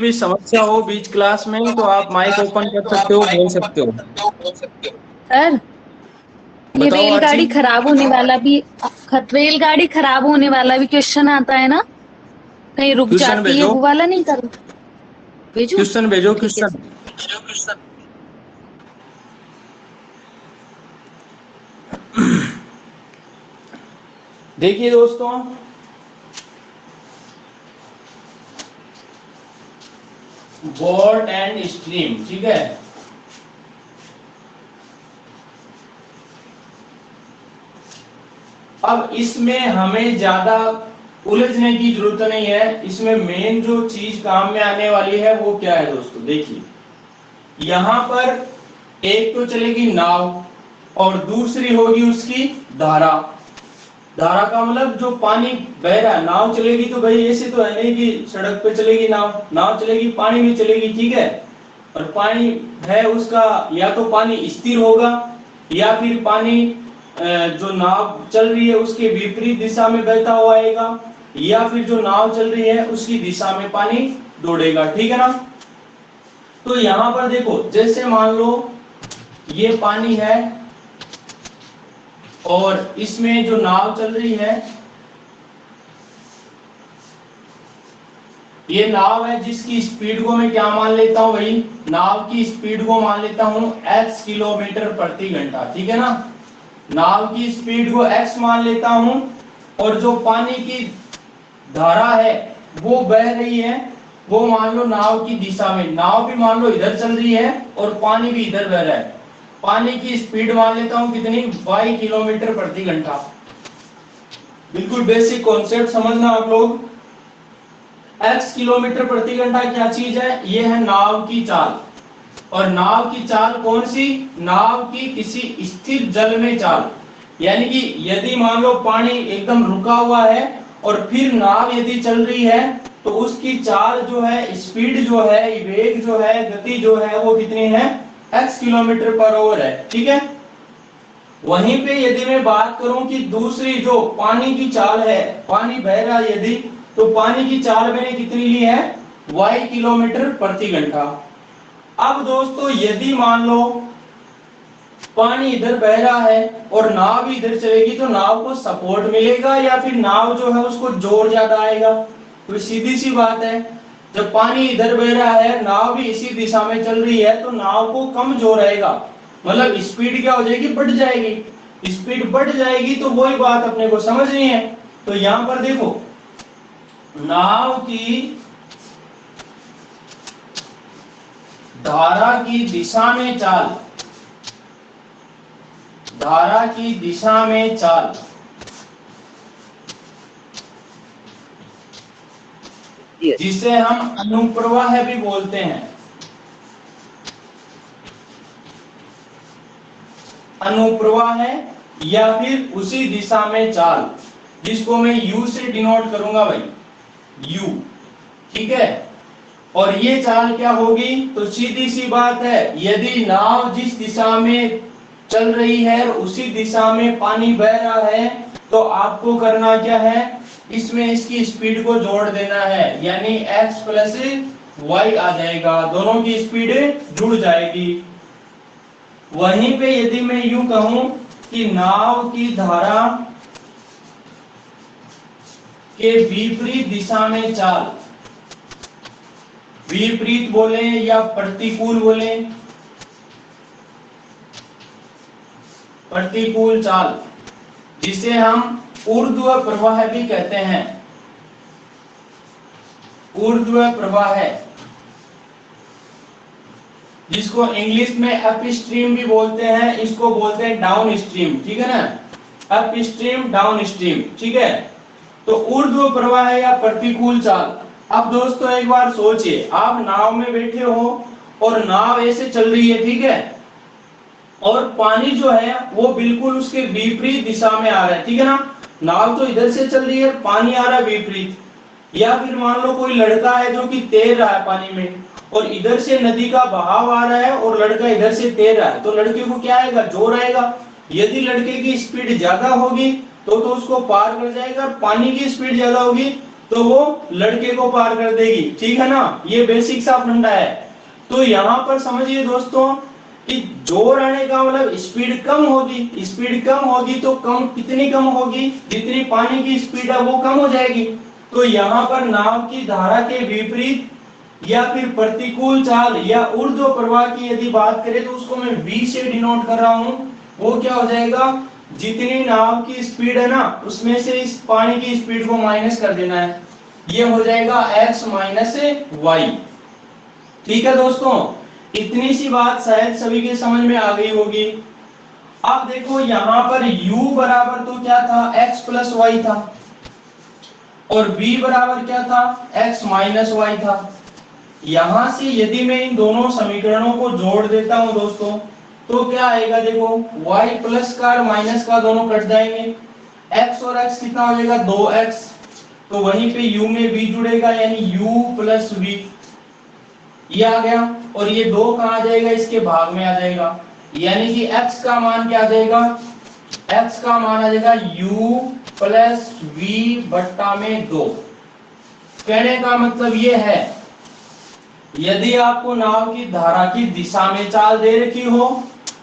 भी समस्या हो बीच क्लास में तो आप माइक ओपन कर सकते हो, बोल सकते हो। सर, ये बताओ आरची। रेलगाड़ी खराब होने वाला भी रेलगाड़ी खराब होने वाला भी क्वेश्चन आता है ना? कहीं रुक क्वेश्चन जाती है, भेजो, वो वाला नहीं कर भेजू? क्वेश्चन भेजो, ठीक है क्वेश्चन। सर। देखिए दोस्तों, बोट एंड स्ट्रीम, ठीक है। अब इसमें हमें ज्यादा उलझने की जरूरत नहीं है। इसमें मेन जो चीज काम में आने वाली है वो क्या है दोस्तों, देखिए यहां पर एक तो चलेगी नाव और दूसरी होगी उसकी धारा। धारा का मतलब जो पानी बह रहा है, नाव चलेगी तो भाई ऐसे तो है नहीं कि सड़क पे चलेगी नाव, नाव चलेगी पानी में चलेगी, ठीक है। और पानी है उसका, या तो पानी स्थिर होगा या फिर पानी जो नाव चल रही है उसके विपरीत दिशा में बहता हुआ आएगा, या फिर जो नाव चल रही है उसकी दिशा में पानी दौड़ेगा, ठीक है ना। तो यहां पर देखो, जैसे मान लो ये पानी है और इसमें जो नाव चल रही है, ये नाव है जिसकी स्पीड को मैं क्या मान लेता हूं भाई, नाव की स्पीड को मान लेता हूं x किलोमीटर प्रति घंटा, ठीक है ना। नाव की स्पीड को x मान लेता हूं और जो पानी की धारा है वो बह रही है, वो मान लो नाव की दिशा में, नाव भी मान लो इधर चल रही है और पानी भी इधर बह रहा है। पानी की स्पीड मान लेता हूं कितनी, y किलोमीटर प्रति घंटा। बिल्कुल बेसिक कॉन्सेप्ट समझना आप लोग। x किलोमीटर प्रति घंटा क्या चीज है, ये है नाव की चाल। और नाव की चाल कौन सी, नाव की किसी स्थिर जल में चाल। यानी कि यदि मान लो पानी एकदम रुका हुआ है और फिर नाव यदि चल रही है तो उसकी चाल जो है, स्पीड जो है, वेग जो है, गति जो है वो कितनी है, x किलोमीटर पर आवर है, ठीक है। वहीं पे यदि मैं बात करूं कि दूसरी जो पानी की चाल है, पानी बह रहा है यदि, तो पानी की चाल मैंने कितनी ली है, y किलोमीटर प्रति घंटा। अब दोस्तों यदि मान लो पानी इधर बह रहा है और नाव भी इधर चलेगी तो नाव को सपोर्ट मिलेगा या फिर नाव जो है उसको जोर ज्यादा आएगा। तो सीधी सी बात है, जब पानी इधर बह रहा है, नाव भी इसी दिशा में चल रही है, तो नाव को कम जोर आएगा, मतलब स्पीड क्या हो जाएगी, बढ़ जाएगी। स्पीड बढ़ जाएगी तो वही बात अपने को समझनी है। तो यहां पर देखो, नाव की धारा की दिशा में चाल, धारा की दिशा में चाल, जिसे हम अनुप्रवाह भी बोलते हैं। अनुप्रवाह है या फिर उसी दिशा में चाल, जिसको मैं u से डिनोट करूंगा भाई, u, ठीक है। और ये चाल क्या होगी, तो सीधी सी बात है, यदि नाव जिस दिशा में चल रही है उसी दिशा में पानी बह रहा है तो आपको करना क्या है, इसमें इसकी स्पीड को जोड़ देना है, यानी x प्लस y आ जाएगा, दोनों की स्पीड जुड़ जाएगी। वहीं पे यदि मैं यूं कहूं कि नाव की धारा के विपरीत दिशा में चाल, विपरीत बोले या प्रतिकूल बोले, प्रतिकूल चाल, जिसे हम ऊर्ध्व प्रवाह भी कहते हैं, ऊर्ध्व प्रवाह, जिसको इंग्लिश में अप स्ट्रीम भी बोलते हैं, इसको बोलते हैं डाउन स्ट्रीम, ठीक है ना, अप स्ट्रीम डाउन स्ट्रीम, ठीक है। तो ऊर्ध्व प्रवाह या प्रतिकूल चाल। अब दोस्तों एक बार सोचिए, आप नाव में बैठे हो और नाव ऐसे चल रही है, ठीक है, और पानी जो है वो बिल्कुल उसके विपरीत दिशा में आ रहा है, ठीक है ना। नाव तो इधर से चल रही है, पानी आ रहा है विपरीत। या फिर मान लो कोई लड़का है जो कि तैर रहा है पानी में और इधर से नदी का बहाव आ रहा है और लड़का इधर से तैर रहा है, तो लड़के को क्या आएगा, जोर आएगा। यदि लड़के की स्पीड ज्यादा होगी तो उसको पार कर जाएगा, पानी की स्पीड ज्यादा होगी तो वो लड़के को पार कर देगी, ठीक है ना। ये बेसिक सा फंडा है। तो यहाँ पर समझिए दोस्तों कि जोर आने का मतलब स्पीड कम होगी, स्पीड कम होगी तो कम कितनी कम होगी, जितनी पानी की स्पीड है वो कम हो जाएगी। तो यहाँ पर नाव की धारा के विपरीत या फिर प्रतिकूल चाल या ऊर्ध्व प्रवाह की यदि बात करें तो उसको मैं v से डिनोट कर रहा हूं। वो क्या हो जाएगा, जितनी नाव की स्पीड है ना उसमें से इस पानी की स्पीड को माइनस कर देना है, ये हो जाएगा x माइनस वाई। ठीक है दोस्तों, इतनी सी बात शायद सभी के समझ में आ गई होगी। अब देखो यहाँ पर u बराबर तो क्या था, x प्लस वाई था, और v बराबर क्या था, x माइनस वाई था। यहां से यदि मैं इन दोनों समीकरणों को जोड़ देता हूं दोस्तों, तो क्या आएगा, देखो y प्लस का और माइनस का दोनों कट जाएंगे, x और x कितना हो जाएगा 2x, तो वहीं पे u में v जुड़ेगा यानी u प्लस v, ये आ गया। और ये 2 कहां आ जाएगा, इसके भाग में आ जाएगा, यानी कि x का मान क्या आ जाएगा, x का मान आ जाएगा u प्लस v बट्टा में 2। कहने का मतलब ये है, यदि आपको नाव की धारा की दिशा में चाल दे रखी हो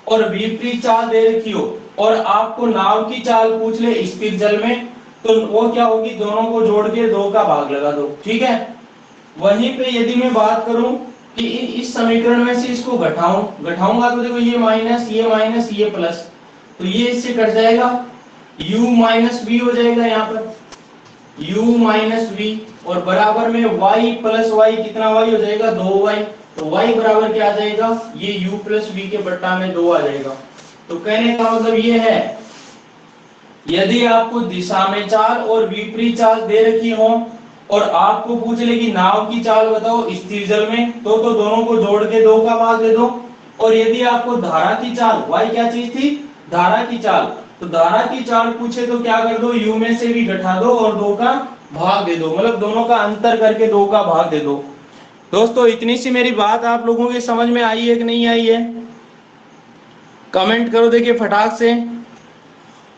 और विपरीत चाल दे रखी हो और आपको नाव की चाल पूछ ले स्थिर जल में, तो वो क्या होगी, दोनों को जोड़ के 2 का भाग लगा दो, ठीक है। वहीं पे यदि मैं बात करूं कि इस समीकरण में से इसको घटाऊंगा तो देखो ये माइनस ये प्लस, तो ये इससे कट जाएगा, u माइनस v हो जाएगा यहाँ पर, u माइनस v, और बराबर में y प्लस वाई, कितना y हो जाएगा 2y, तो y बराबर क्या आ जाएगा, ये u प्लस v के बट्टा में 2 आ जाएगा। तो कहने का मतलब ये है, यदि आपको दिशा में चाल और विपरीत चाल दे रखी हो और आपको पूछ ले कि नाव की चाल बताओ स्थिर जल में, तो दोनों को जोड़ के 2 का भाग दे दो। और यदि आपको धारा की चाल, y क्या चीज थी, धारा की चाल, तो धारा की चाल पूछे तो क्या कर दो, u में से भी घटा दो और 2 का भाग दे दो, मतलब दोनों का अंतर करके 2 का भाग दे दो। दोस्तों इतनी सी मेरी बात आप लोगों के समझ में आई है कि नहीं आई है, कमेंट करो देखिए फटाक से।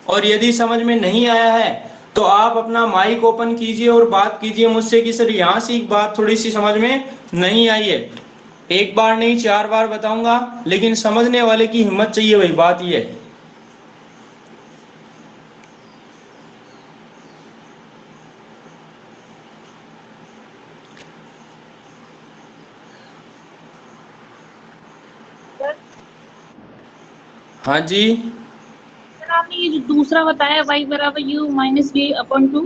और यदि समझ में नहीं आया है तो आप अपना माइक ओपन कीजिए और बात कीजिए मुझसे कि सर यहाँ से एक बात थोड़ी सी समझ में नहीं आई है। एक बार नहीं 4 बार बताऊंगा, लेकिन समझने वाले की हिम्मत चाहिए, वही बात ये है। हाँ जी, सर आपने ये जो दूसरा बताया y बराबर u माइनस v अपॉन 2,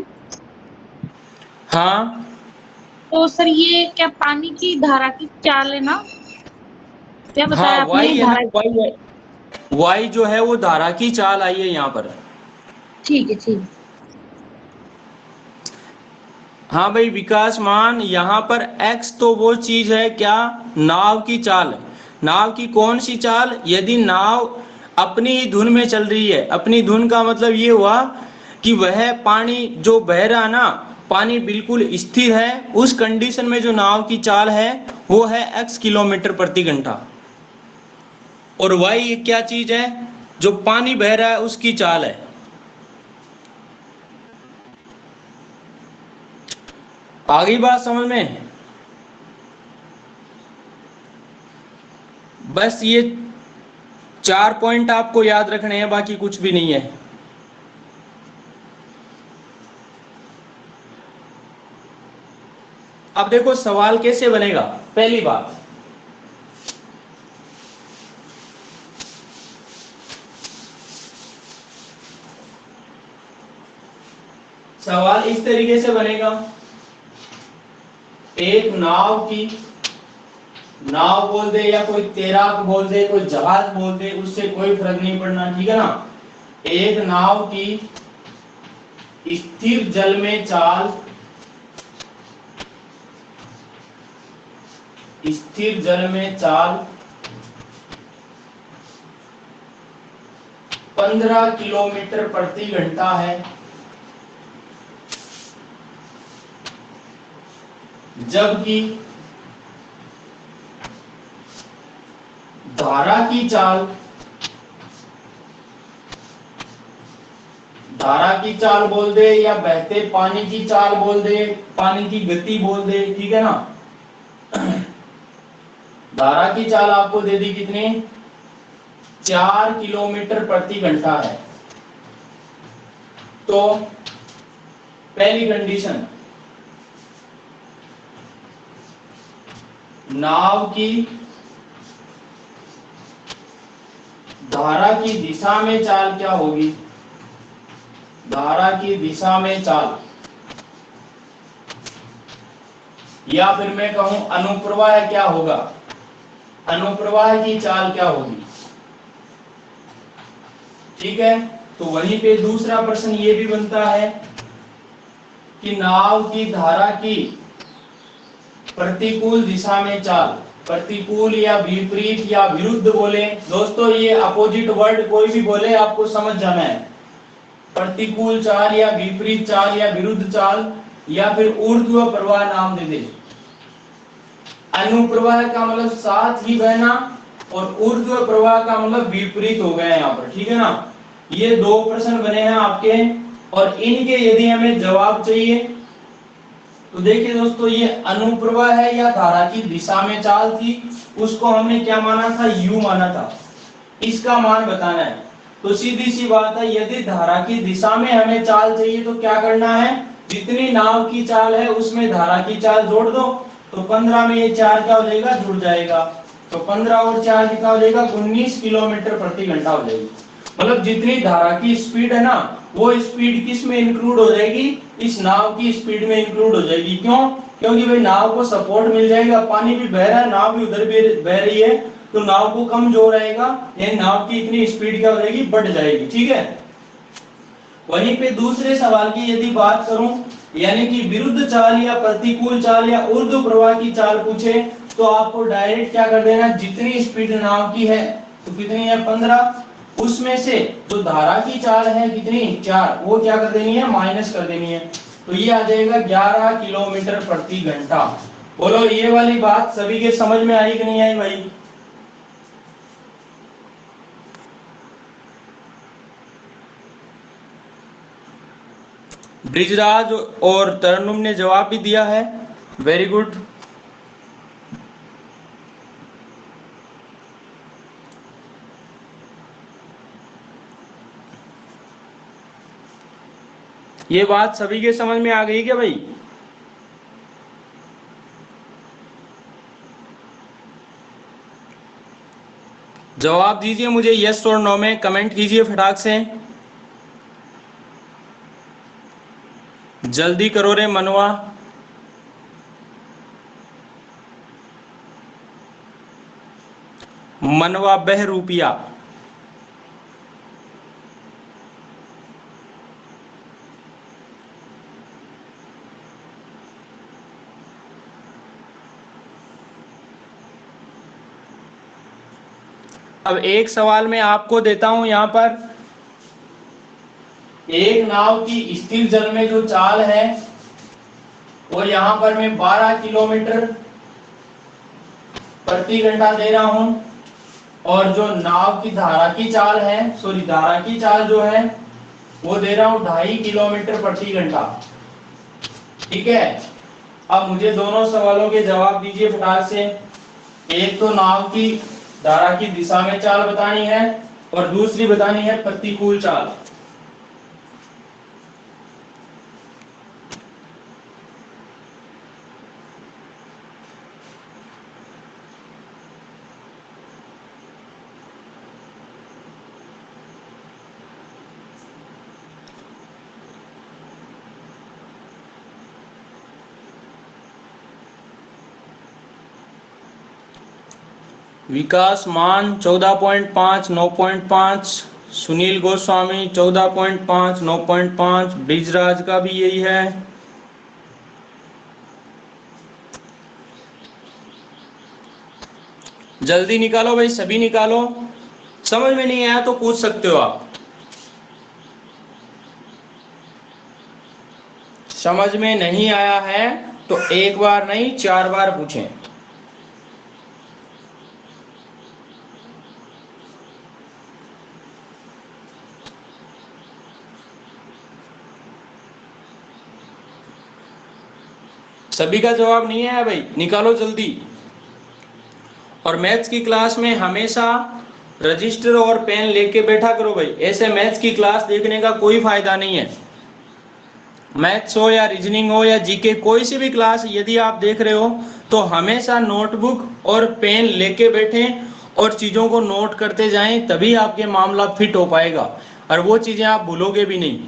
हाँ तो सर ये क्या पानी की धारा की चाल है ना, क्या हाँ, बताया आपने वाई है ना, धारा? वाई जो है वो धारा की चाल आई है यहाँ पर। ठीक है ठीक है। हाँ भाई विकास मान, यहाँ पर x तो वो चीज है क्या, नाव की चाल। नाव की कौन सी चाल, यदि नाव अपनी ही धुन में चल रही है, अपनी धुन का मतलब ये हुआ कि वह पानी जो बह रहा ना, पानी बिल्कुल स्थिर है, उस कंडीशन में जो नाव की चाल है वो है x किलोमीटर प्रति घंटा। और y ये क्या चीज है, जो पानी बह रहा है उसकी चाल है। आ गई बात समझ में, बस ये 4 पॉइंट आपको याद रखने हैं, बाकी कुछ भी नहीं है। अब देखो सवाल कैसे बनेगा। पहली बात, सवाल इस तरीके से बनेगा, एक नाव बोल दे या कोई तैराक बोल दे, कोई जहाज बोल दे, उससे कोई फर्क नहीं पड़ना, ठीक है ना। एक नाव की स्थिर जल में चाल, स्थिर जल में चाल 15 किलोमीटर प्रति घंटा है, जबकि धारा की चाल धारा की चाल बोल दे या बहते पानी की चाल बोल दे, पानी की गति बोल दे, ठीक है ना। धारा की चाल आपको दे दी कितनी, 4 किलोमीटर प्रति घंटा है। तो पहली कंडीशन, नाव की धारा की दिशा में चाल क्या होगी, धारा की दिशा में चाल, या फिर मैं कहूं अनुप्रवाह क्या होगा, अनुप्रवाह की चाल क्या होगी, ठीक है। तो वहीं पे दूसरा प्रश्न ये भी बनता है कि नाव की धारा की प्रतिकूल दिशा में चाल, प्रतिकूल या विपरीत या विरुद्ध बोले, दोस्तों ये अपोजिट वर्ड कोई भी बोले आपको समझ जाना है, प्रतिकूल चाल या विपरीत चाल या विरुद्ध चाल या फिर ऊर्ध्व प्रवाह नाम दे दे। अनुप्रवाह का मतलब साथ ही बहना और ऊर्ध्व प्रवाह का मतलब विपरीत हो गया यहाँ पर, ठीक है ना। ये दो प्रश्न बने हैं आपके और इनके यदि हमें जवाब चाहिए तो देखिए दोस्तों, ये अनुप्रवाह है या धारा की दिशा में चाल थी, उसको हमने क्या माना था, u माना था, इसका मान बताना है। तो सीधी सी बात है, यदि धारा की दिशा में हमें चाल चाहिए तो क्या करना है, जितनी नाव की चाल है उसमें धारा की चाल जोड़ दो, तो 15 में ये 4 क्या हो जाएगा, जुड़ जाएगा, तो 15 और 4 कितना हो जाएगा, 19 किलोमीटर प्रति घंटा हो जाएगी। मतलब जितनी धारा की स्पीड है ना, वो स्पीड किस में इंक्लूड हो जाएगी, इस नाव की स्पीड में इंक्लूड हो जाएगी। क्यों, क्योंकि भाई नाव को सपोर्ट मिल जाएगा, पानी भी बह रहा है, नाव भी उधर भी बह रही है, तो नाव को कम जोर आएगा, यानी नाव की इतनी स्पीड क्या हो जाएगी, बढ़ जाएगी, ठीक है। वहीं पे दूसरे सवाल की यदि बात करूं, यानी कि विरुद्ध चाल या प्रतिकूल चाल या ऊर्ध्व प्रवाह की चाल पूछे तो आपको डायरेक्ट क्या कर देना, जितनी स्पीड नाव की है तो कितनी है 15, उसमें से जो धारा की चाल है कितनी 4, वो क्या कर देनी है, माइनस कर देनी है, तो ये आ जाएगा 11 किलोमीटर प्रति घंटा। बोलो ये वाली बात सभी के समझ में आई कि नहीं आई भाई। ब्रिजराज और तरन्नुम ने जवाब भी दिया है, वेरी गुड। ये बात सभी के समझ में आ गई क्या भाई। जवाब दीजिए मुझे यस और नो में, कमेंट कीजिए फटाक से, जल्दी करो रे मनवा। मनवा बहरूपिया, अब एक सवाल मैं आपको देता हूं, यहां पर एक नाव की स्थिर जल में जो चाल है वो यहां पर मैं 12 किलोमीटर प्रति घंटा दे रहा हूं, और जो नाव की धारा की चाल है, सॉरी धारा की चाल जो है वो दे रहा हूं 2.5 किलोमीटर प्रति घंटा, ठीक है। अब मुझे दोनों सवालों के जवाब दीजिए फटाक से। एक तो नाव की धारा की दिशा में चाल बतानी है और दूसरी बतानी है प्रतिकूल चाल। विकास मान 14.5 9.5, सुनील गोस्वामी 14.5 9.5, ब्रिजराज का भी यही है। जल्दी निकालो भाई, सभी निकालो, समझ में नहीं आया तो पूछ सकते हो आप, समझ में नहीं आया है तो एक बार नहीं 4 बार पूछें। सभी का जवाब नहीं आया भाई, निकालो जल्दी। और मैथ्स की क्लास में हमेशा रजिस्टर और पेन लेके बैठा करो भाई, ऐसे मैथ्स की क्लास देखने का कोई फायदा नहीं है। मैथ्स हो या रीजनिंग हो या जीके, कोई सी भी क्लास यदि आप देख रहे हो तो हमेशा नोटबुक और पेन लेके बैठें और चीजों को नोट करते जाएं, तभी आपके मामला फिट हो पाएगा, और वो चीजें आप भूलोगे भी नहीं।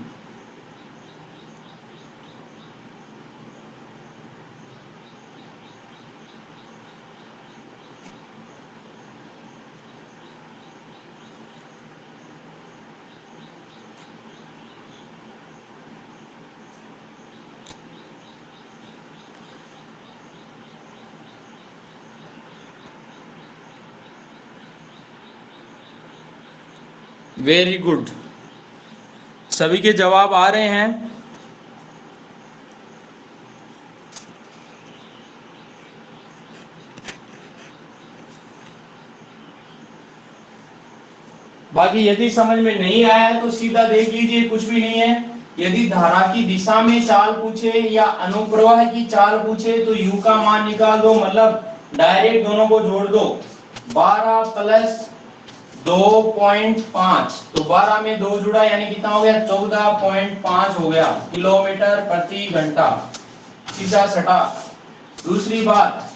वेरी गुड, सभी के जवाब आ रहे हैं। बाकी यदि समझ में नहीं आया है तो सीधा देख लीजिए, कुछ भी नहीं है। यदि धारा की दिशा में चाल पूछे या अनुप्रवाह की चाल पूछे तो u का मान निकाल दो, मतलब डायरेक्ट दोनों को जोड़ दो। 12 प्लस 2.5, तो 12 में 2 जुड़ा यानी कितना हो गया, 14.5 हो गया किलोमीटर प्रति घंटा, सीधा सटा। दूसरी बात,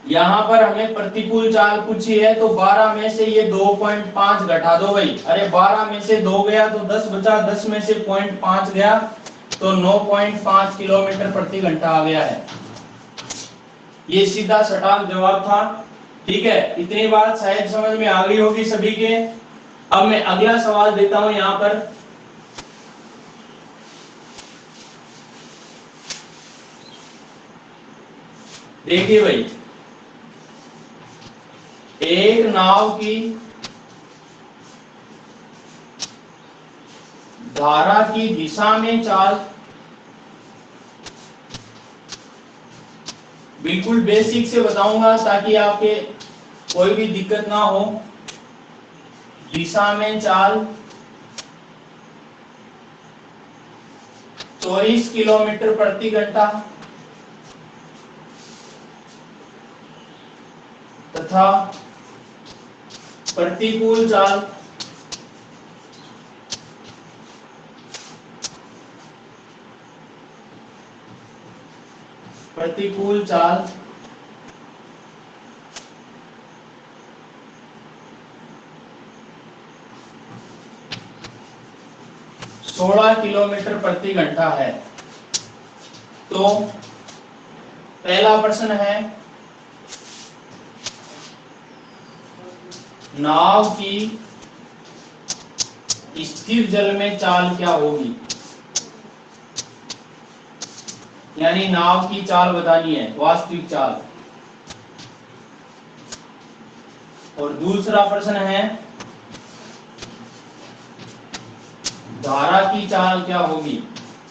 यहाँ पर हमें प्रतिकूल चाल पूछी है, तो 12 में से ये 2.5 घटा दो भाई। अरे 12 में से 2 गया तो 10 बचा, 10 में से 0.5 गया तो 9.5 किलोमीटर प्रति घंटा आ गया है। ये सीधा सटाक जवाब था। ठीक है, इतनी बात शायद समझ में आ गई होगी सभी के। अब मैं अगला सवाल देता हूं यहाँ पर। देखिए भाई, एक नाव की धारा की दिशा में चाल, बिल्कुल बेसिक से बताऊंगा ताकि आपके कोई भी दिक्कत ना हो। दिशा में चाल 24 किलोमीटर प्रति घंटा तथा प्रतिकूल चाल प्रतिकूल चाल 16 किलोमीटर प्रति घंटा है। तो पहला प्रश्न है, नाव की स्थिर जल में चाल क्या होगी, यानी नाव की चाल बतानी है, वास्तविक चाल। और दूसरा प्रश्न है, धारा की चाल क्या होगी,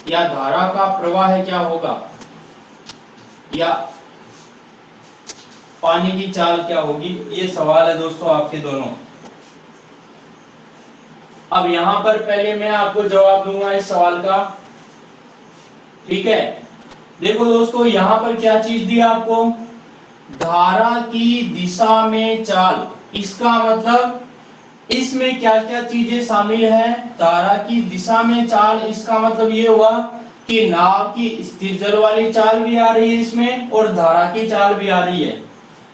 या धारा का प्रवाह क्या होगा, या पानी की चाल क्या होगी। ये सवाल है दोस्तों आपके दोनों। अब यहां पर पहले मैं आपको जवाब दूंगा इस सवाल का। ठीक है, देखो दोस्तों, यहां पर क्या चीज दी आपको, धारा की दिशा में चाल। इसका मतलब इसमें क्या क्या चीजें शामिल है, धारा की दिशा में चाल, इसका मतलब ये हुआ कि नाव की स्थिर जल वाली चाल भी आ रही है इसमें और धारा की चाल भी आ रही है।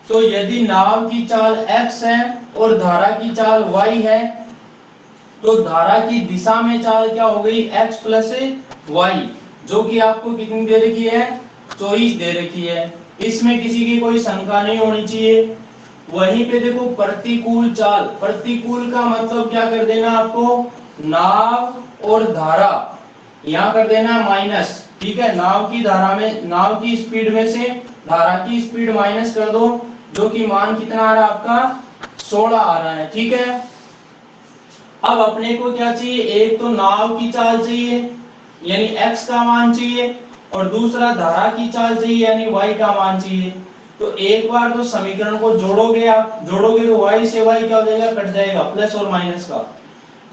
तो यदि नाव की चाल x है और धारा की चाल y है, तो धारा की दिशा में चाल क्या हो गई, x प्लस y, जो कि आपको कितनी दे रखी है, 24 दे रखी है। इसमें किसी की कोई शंका नहीं होनी चाहिए। वहीं पे देखो प्रतिकूल चाल, प्रतिकूल का मतलब क्या कर देना आपको, नाव और धारा यहाँ कर देना माइनस। ठीक है, नाव की धारा में, नाव की स्पीड में से धारा की स्पीड माइनस कर दो, जो कि मान कितना आ रहा है आपका, 16 आ रहा है। ठीक है, अब अपने को क्या चाहिए, एक तो नाव की चाल चाहिए यानी x का मान चाहिए, और दूसरा धारा की चाल चाहिए यानी y का मान चाहिए। तो एक बार तो समीकरण को जोड़ोगे, आप जोड़ोगे तो y से y क्या हो जाएगा, कट जाएगा, प्लस और माइनस का।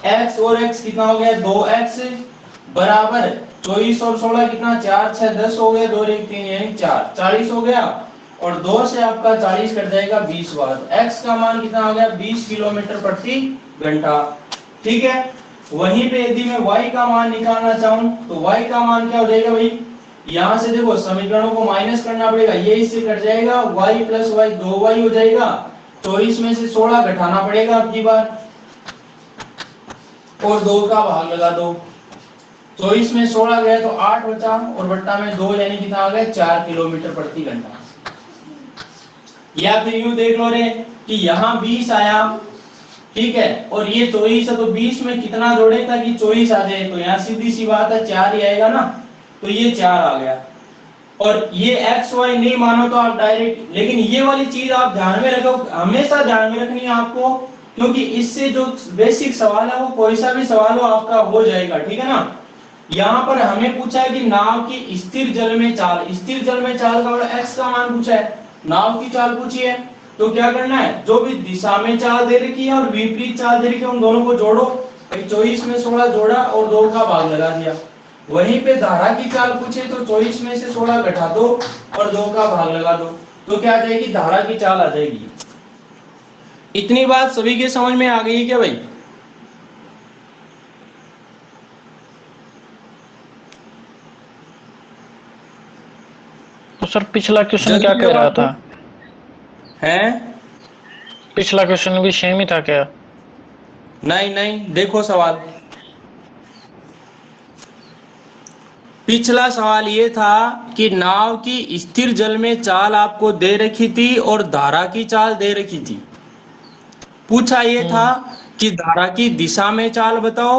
x और x कितना हो गया, 2x बराबर 24 और 16 कितना, 4 6 10 हो गया, 2 और 1 3 यानी 4, 40 हो गया। और 2 से आपका 40 कट जाएगा 20 बार। x का मान कितना आ गया, 20 किलोमीटर प्रति घंटा। ठीक है, वहीं पे यदि मैं y का मान निकालना चाहूं तो y का मान क्या हो जाएगा भाई, यहां से देखो समीकरणों को माइनस करना पड़ेगा, ये इससे कट जाएगा, y प्लस y 2y हो जाएगा। 24 में से 16 घटाना पड़ेगा अब की बार, और 2 का भाग लगा दो। 24 में 16 गया तो 8 बचा, और बट्टा में 2 यानी कितना आ गया, 4 किलोमीटर प्रति घंटा। या फिर यूं देख लो रे कि यहाँ 20 आया, ठीक है, और ये 24 है, तो 20 में कितना जोड़े ताकि 24 आ जाए, तो यहाँ सीधी सी बात है 4 ही आएगा ना, तो ये 4 आ गया। और ये एक्स वाई नहीं मानो तो आप डायरेक्ट, लेकिन ये वाली चीज आप ध्यान में रखो, हमेशा ध्यान में रखनी है आपको, क्योंकि इससे जो बेसिक सवाल है वो कोई सा भी सवाल हो आपका हो जाएगा, ठीक है ना। यहाँ पर हमें पूछा है कि नाव की स्थिर जल में चाल, स्थिर जल में चाल का एक्स का मान पूछा है, नाव की चाल पूछी है, तो क्या करना है, जो भी दिशा में चाल दे रखी है और विपरीत चाल दे रखी है उन दोनों को जोड़ो। 24 में 16 जोड़ा और 2 का भाग लगा दिया। वहीं पे धारा की चाल पूछे तो 24 में से 16 घटा दो और 2 का भाग लगा दो, तो क्या आ जाएगी, धारा की चाल आ जाएगी। इतनी बात सभी के समझ में आ गई है क्या भाई? तो सर पिछला क्वेश्चन क्या कह रहा था? हैं? पिछला क्वेश्चन भी सेम ही था क्या? नहीं नहीं, देखो सवाल, पिछला सवाल ये था कि नाव की स्थिर जल में चाल आपको दे रखी थी और धारा की चाल दे रखी थी। पूछा ये था कि धारा की दिशा में चाल बताओ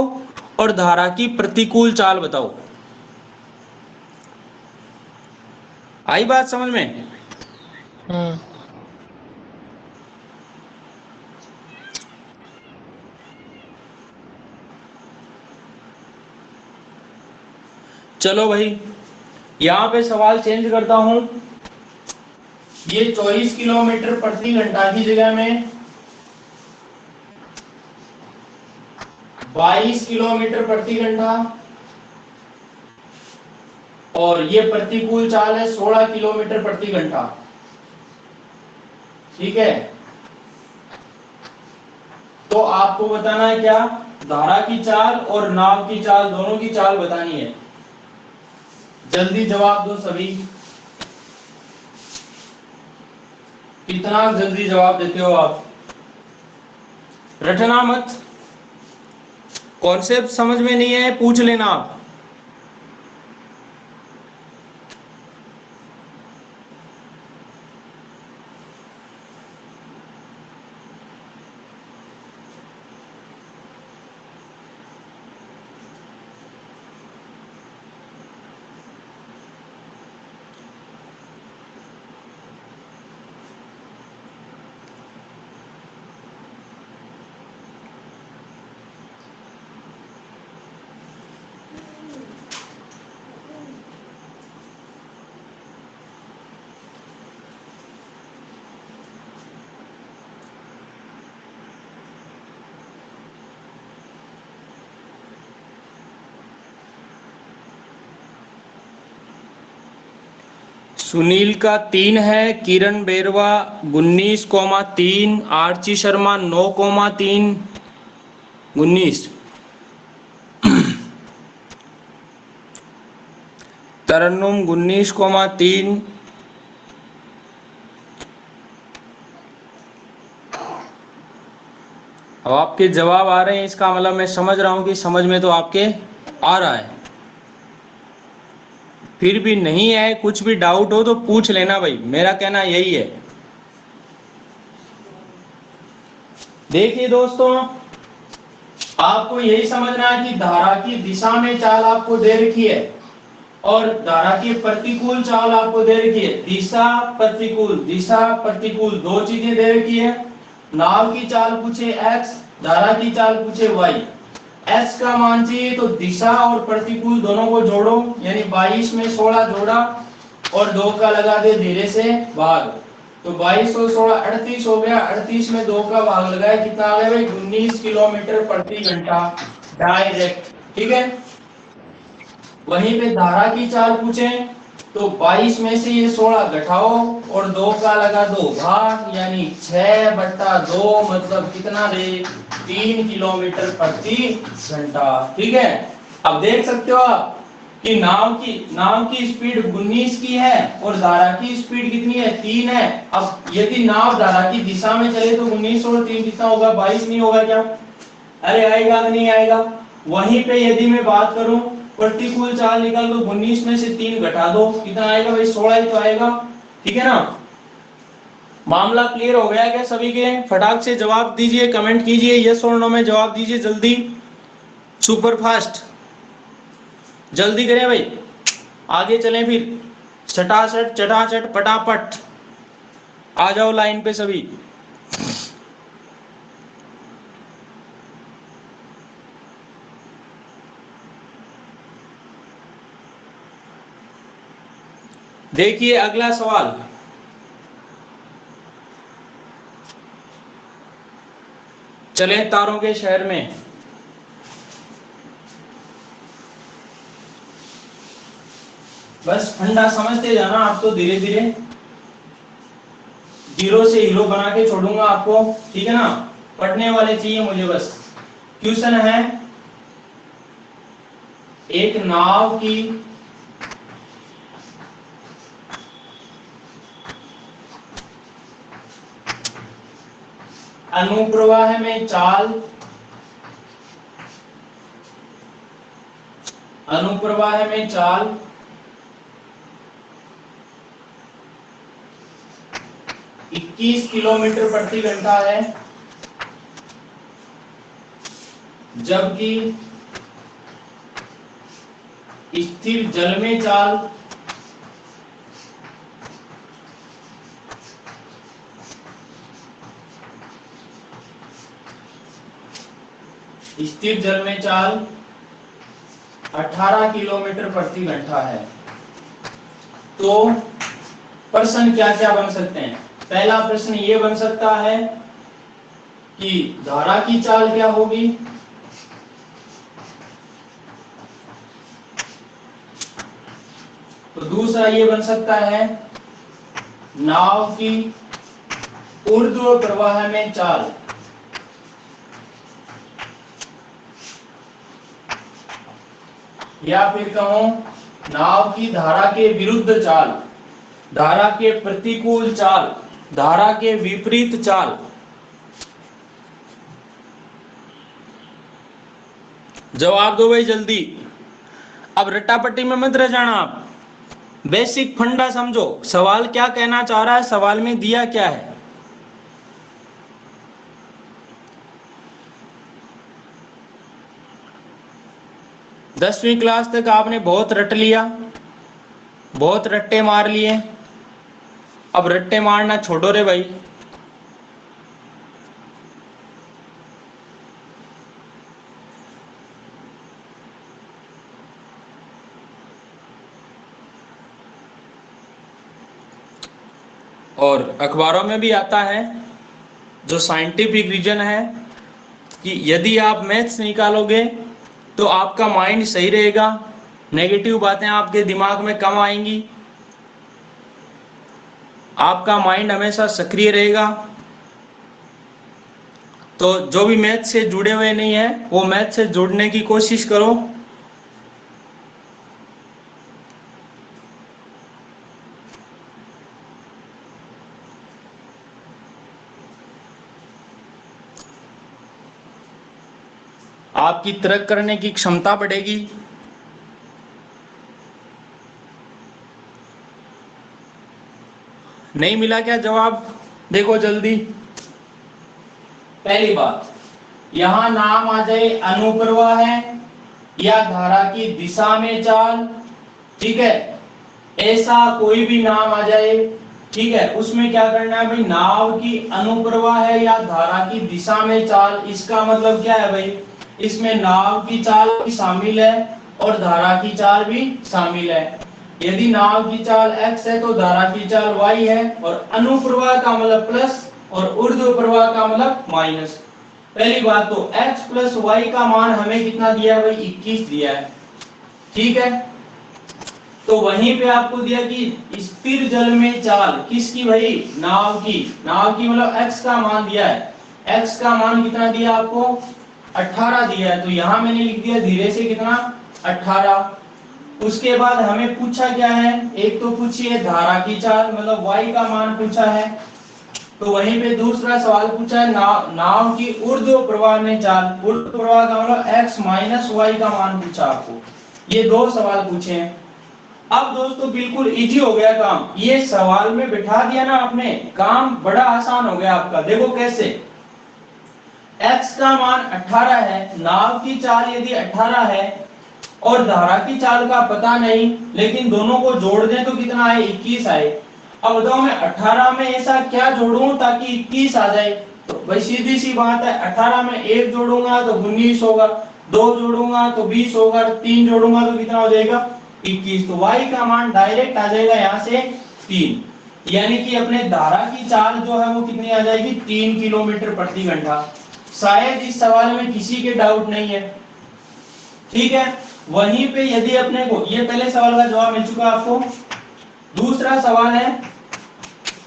और धारा की प्रतिकूल चाल बताओ। आई बात समझ में? चलो भाई, यहां पे सवाल चेंज करता हूं, ये 24 किलोमीटर प्रति घंटा की जगह में 22 किलोमीटर प्रति घंटा, और ये प्रतिकूल चाल है 16 किलोमीटर प्रति घंटा। ठीक है, तो आपको बताना है क्या, धारा की चाल और नाव की चाल, दोनों की चाल बतानी है। जल्दी जवाब दो सभी, कितना जल्दी जवाब देते हो आप, रटना मत, कॉन्सेप्ट समझ में नहीं है पूछ लेना आप। सुनील का 3 है, किरण बेरवा 19,3, आरची शर्मा 9,3, 19, तरन्नुम 19,3, अब आपके जवाब आ रहे हैं, इसका मतलब मैं समझ रहा हूं कि समझ में तो आपके आ रहा है। फिर भी नहीं है, कुछ भी डाउट हो तो पूछ लेना भाई, मेरा कहना यही है। देखिए दोस्तों, आपको यही समझना है कि धारा की दिशा में चाल आपको दे रखी है और धारा की प्रतिकूल चाल आपको दे रखी है। दिशा प्रतिकूल दो चीजें दे रखी है। नाव की चाल पूछे x, धारा की चाल पूछे y। x का मान चाहिए तो दिशा और प्रतिकूल दोनों को जोड़ो, यानी 22 में 16 जोड़ा और 2 का लगा दे धीरे से भाग, तो 22 और 16 38 हो गया। 38 में 2 का भाग लगाया, कितना आ गया भाई, 19 किलोमीटर प्रति घंटा डायरेक्ट। ठीक है, वहीं पे धारा की चाल पूछे तो 22 में से ये 16 घटाओ और 2 का लगा दो भाग, यानी 6/2 मतलब कितना दे 3 किलोमीटर प्रति घंटा। ठीक है, अब देख सकते हो आप कि नाव की स्पीड 19 की है और धारा की स्पीड कितनी है 3 है। अब यदि नाव धारा की दिशा में चले तो 19 और 3 कितना होगा 22 नहीं होगा क्या? अरे आएगा कि नहीं आएगा? वहीं पे यदि मैं बात करूं प्रतिकूल चाल निकाल दो, 19 में से 3 घटा दो, कितना आएगा भाई 16 ही तो आएगा। ठीक है ना, मामला क्लियर हो गया क्या सभी के? फटाक से जवाब दीजिए, कमेंट कीजिए, यस और नो में जवाब दीजिए जल्दी, सुपर फास्ट, जल्दी करें भाई, आगे चलें फिर, चटाचट चटाचट पटापट, आ जाओ लाइन पे सभी। देखिए अगला सवाल, चले तारों के शहर में। बस फंडा समझते जाना आप तो, धीरे धीरे जीरो से हीरो बना के छोड़ूंगा आपको। ठीक है ना, पढ़ने वाले चाहिए मुझे बस। क्वेश्चन है, एक नाव की अनुप्रवाह में चाल, अनुप्रवाह में चाल 21 किलोमीटर प्रति घंटा है, जबकि स्थिर जल में चाल स्थिर जल में चाल 18 किलोमीटर प्रति घंटा है। तो प्रश्न क्या क्या बन सकते हैं? पहला प्रश्न ये बन सकता है कि धारा की चाल क्या होगी, तो दूसरा ये बन सकता है नाव की ऊर्ध्व प्रवाह में चाल, या फिर कहूं नाव की धारा के विरुद्ध चाल, धारा के प्रतिकूल चाल, धारा के विपरीत चाल। जवाब दो भाई जल्दी, अब रट्टापट्टी में मत रह जाना आप, बेसिक फंडा समझो, सवाल क्या कहना चाह रहा है, सवाल में दिया क्या है। दसवीं क्लास तक आपने बहुत रट लिया, बहुत रट्टे मार लिए, अब रट्टे मारना छोड़ो रे भाई। और अखबारों में भी आता है जो साइंटिफिक रीजन है कि यदि आप मैथ्स निकालोगे तो आपका माइंड सही रहेगा, नेगेटिव बातें आपके दिमाग में कम आएंगी, आपका माइंड हमेशा सक्रिय रहेगा। तो जो भी मैथ से जुड़े हुए नहीं है वो मैथ से जुड़ने की कोशिश करो। आपकी तर्क करने की क्षमता बढ़ेगी। नहीं मिला क्या जवाब? देखो जल्दी, पहली बात यहां नाम आ जाए अनुप्रवाह है या धारा की दिशा में चाल, ठीक है, ऐसा कोई भी नाम आ जाए, ठीक है, उसमें क्या करना है भाई, नाव की अनुप्रवाह है या धारा की दिशा में चाल। इसका मतलब क्या है भाई, इसमें नाव की चाल भी शामिल है और धारा की चाल भी शामिल है। यदि नाव की चाल x है तो धारा की चाल y है, और अनुप्रवाह का मतलब प्लस और ऊर्ध्व प्रवाह का मतलब माइनस। पहली बात तो x प्लस y का मान हमें कितना दिया है भाई, 21 दिया है, ठीक है। तो वहीं पे आपको दिया कि स्थिर जल में चाल किसकी भाई, नाव की। नाव की मतलब x का मान दिया है, x का मान कितना दिया आपको, 18 दिया है। तो यहां मैंने लिख दिया धीरे से कितना, 18। उसके बाद हमें पूछा क्या है, एक तो पूछी है धारा की चाल मतलब y का मान पूछा है। तो वहीं पे दूसरा सवाल पूछा है नाव की ऊर्ध्व प्रवाह में चाल। ऊर्ध्व प्रवाह का मतलब x माइनस वाई का मान पूछा आपको। ये दो सवाल पूछे हैं। अब दोस्तों बिल्कुल इजी हो गया काम, ये सवाल में बिठा दिया ना आपने, काम बड़ा आसान हो गया आपका। देखो कैसे, x का मान 18 है, नाव की चाल यदि 18 है और धारा की चाल का पता नहीं, लेकिन दोनों को जोड़ दें तो कितना आए, 21 आए। अब बताओ मैं 18 में ऐसा क्या जोड़ूं ताकि 21 आ जाए। तो भाई सीधी सी बात है, 18 में 1 जोड़ूंगा तो 19 होगा, 2 जोड़ूंगा तो 20 होगा, 3 जोड़ूंगा तो कितना हो जाएगा, 21। तो y का मान डायरेक्ट आ जाएगा यहाँ से 3, यानी कि अपने धारा की चाल जो है वो कितनी आ जाएगी, 3 किलोमीटर प्रति घंटा। शायद इस सवाल में किसी के डाउट नहीं है, ठीक है। वहीं पे यदि अपने को, ये पहले सवाल का जवाब मिल चुका आपको। दूसरा सवाल है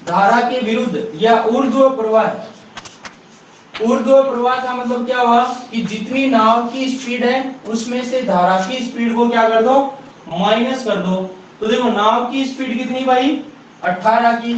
धारा के विरुद्ध या ऊर्ध्व प्रवाह। ऊर्ध्व प्रवाह का मतलब क्या हुआ कि जितनी नाव की स्पीड है उसमें से धारा की स्पीड को क्या कर दो, माइनस कर दो। तो देखो नाव की स्पीड कितनी भाई, 18 की,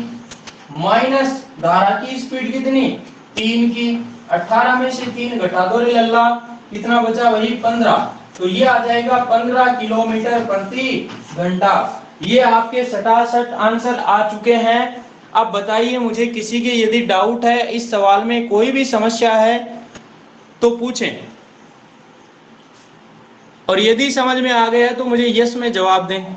माइनस धारा की स्पीड कितनी, 3 की। 18 में से 3 घटा दो रे लल्ला, कितना बचा वही 15। तो ये आ जाएगा 15 किलोमीटर प्रति घंटा। ये आपके सटासट आंसर आ चुके हैं। अब बताइए मुझे, किसी के यदि डाउट है इस सवाल में, कोई भी समस्या है तो पूछें, और यदि समझ में आ गया है तो मुझे यस में जवाब दें।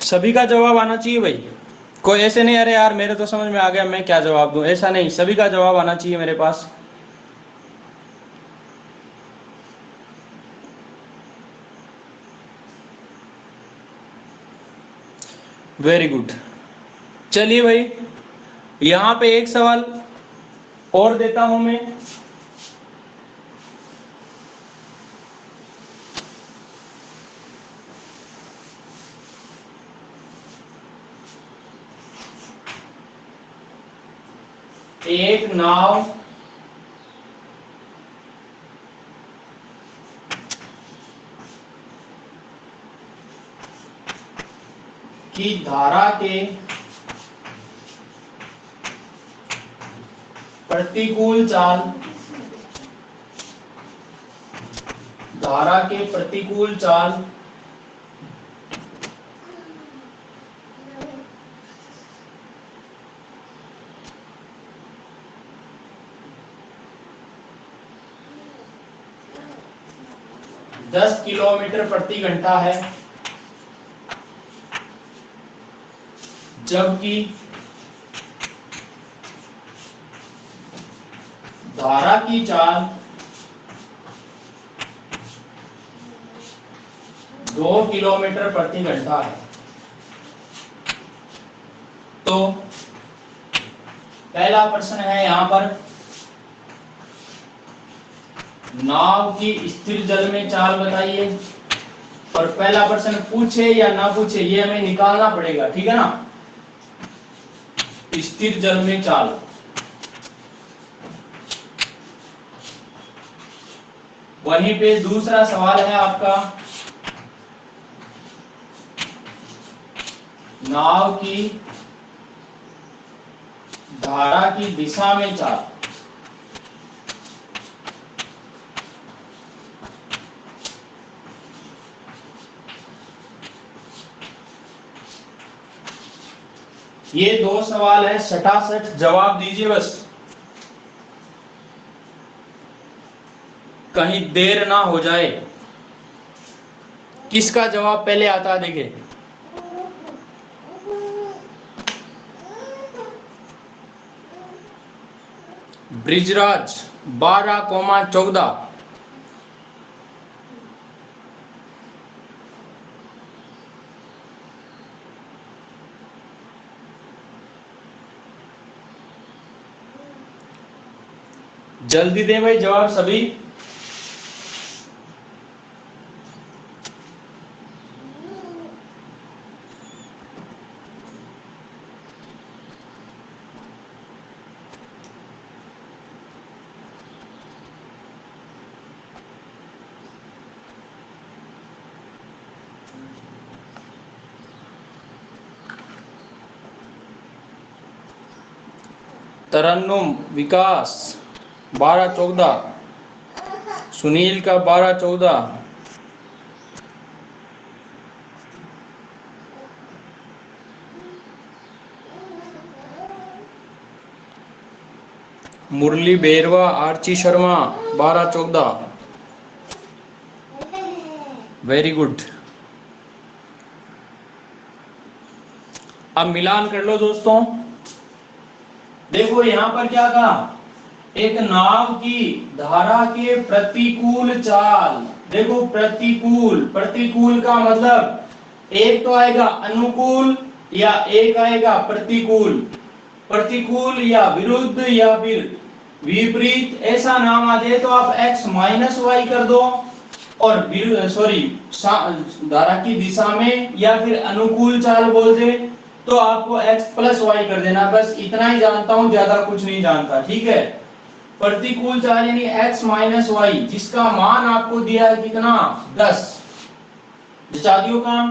सभी का जवाब आना चाहिए भाई, कोई ऐसे नहीं अरे यार मेरे तो समझ में आ गया मैं क्या जवाब दूं, ऐसा नहीं, सभी का जवाब आना चाहिए मेरे पास। Very good. चलिए भाई, यहां पे एक सवाल और देता हूं मैं। एक नाव की धारा के प्रतिकूल चाल, धारा के प्रतिकूल चाल दस किलोमीटर प्रति घंटा है, जबकि धारा की चाल 2 किलोमीटर प्रति घंटा है। तो पहला प्रश्न है यहां पर, नाव की स्थिर जल में चाल बताइए। और पहला प्रश्न पूछे या ना पूछे ये हमें निकालना पड़ेगा, ठीक है ना। स्थिर जल में चाल, वहीं पे दूसरा सवाल है आपका, नाव की धारा की दिशा में चाल। ये दो सवाल है, सटासट जवाब दीजिए बस, कहीं देर ना हो जाए। किसका जवाब पहले आता है देखिए। ब्रिजराज 12,14, जल्दी दें भाई जवाब सभी। तरन्नुम, विकास 12-14, सुनील का 12-14, मुरली बेरवा, आरची शर्मा 12-14। Very good. अब मिलान कर लो दोस्तों। देखो यहां पर क्या कहा, एक नाव की धारा के प्रतिकूल चाल। देखो प्रतिकूल, प्रतिकूल का मतलब एक तो आएगा अनुकूल या एक आएगा प्रतिकूल। प्रतिकूल या विरुद्ध या फिर विपरीत ऐसा नाम आ जाए तो आप x माइनस वाई कर दो, और सॉरी धारा की दिशा में या फिर अनुकूल चाल बोल दे तो आपको x प्लस वाई कर देना। बस इतना ही जानता हूं, ज्यादा कुछ नहीं जानता, ठीक है। प्रतिकूल चाल यानी x माइनस वाई, जिसका मान आपको दिया है कितना 10। जचा दियो काम।